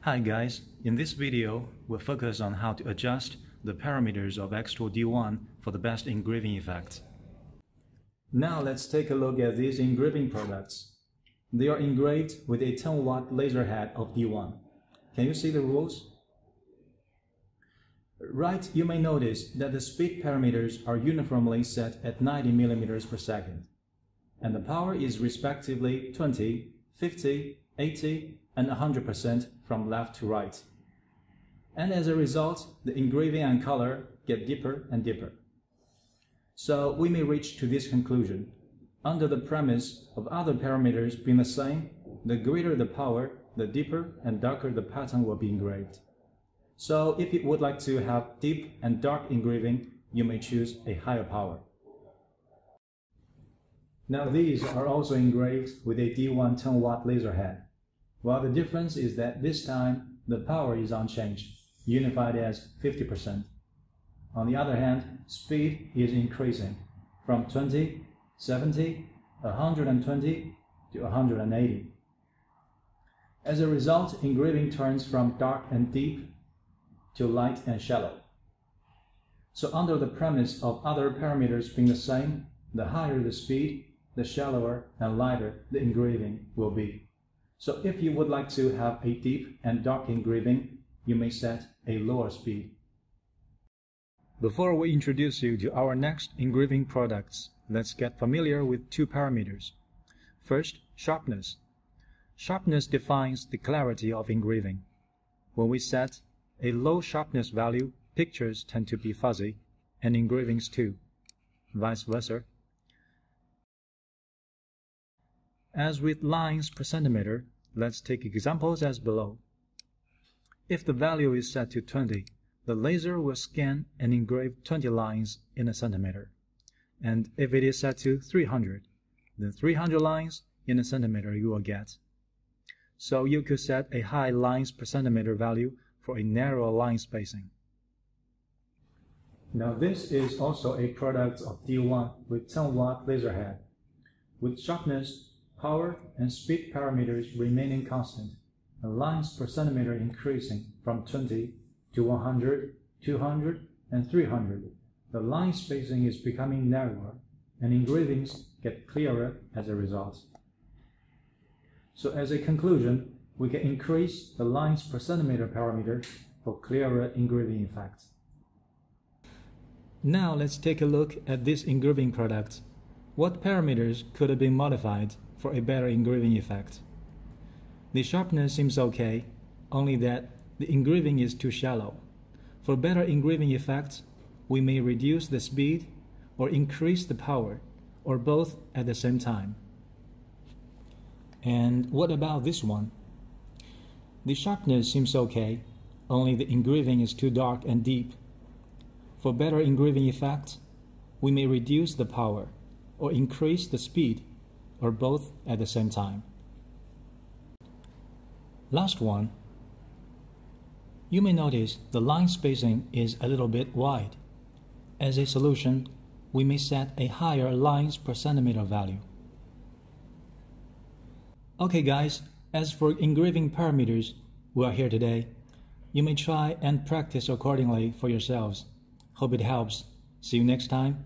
Hi guys, in this video we'll focus on how to adjust the parameters of xTool D1 for the best engraving effect. Now let's take a look at these engraving products. They are engraved with a 10-watt laser head of D1. Can you see the rules? Right, you may notice that the speed parameters are uniformly set at 90 mm per second, and the power is respectively 20, 50, 80, and 100% from left to right. And as a result, the engraving and color get deeper and deeper. So we may reach to this conclusion. Under the premise of other parameters being the same, the greater the power, the deeper and darker the pattern will be engraved. So if you would like to have deep and dark engraving, you may choose a higher power. Now these are also engraved with a D1 10-watt laser head. Well, the difference is that this time the power is unchanged, unified as 50%. On the other hand, speed is increasing from 20, 70, 120 to 180. As a result, engraving turns from dark and deep to light and shallow. So under the premise of other parameters being the same, the higher the speed, the shallower and lighter the engraving will be. So if you would like to have a deep and dark engraving, you may set a lower speed. Before we introduce you to our next engraving products, let's get familiar with two parameters. First, sharpness. Sharpness defines the clarity of engraving. When we set a low sharpness value, pictures tend to be fuzzy, and engravings too, vice versa. As with lines per centimeter, let's take examples as below. If the value is set to 20, the laser will scan and engrave 20 lines in a centimeter. And if it is set to 300, then 300 lines in a centimeter you will get. So you could set a high lines per centimeter value for a narrow line spacing. Now this is also a product of D1 with 10-watt laser head, with sharpness, power and speed parameters remaining constant, and lines per centimeter increasing from 20 to 100, 200, and 300. The line spacing is becoming narrower, and engravings get clearer as a result. So as a conclusion, we can increase the lines per centimeter parameter for clearer engraving effect. Now let's take a look at this engraving product. What parameters could have been modified for a better engraving effect? The sharpness seems okay, only that the engraving is too shallow. For better engraving effect, we may reduce the speed or increase the power, or both at the same time. And what about this one? The sharpness seems okay, only the engraving is too dark and deep. For better engraving effect, we may reduce the power or increase the speed, or both at the same time. Last one. You may notice the line spacing is a little bit wide. As a solution, we may set a higher lines per centimeter value. Okay guys, as for engraving parameters, we are here today. You may try and practice accordingly for yourselves. Hope it helps. See you next time.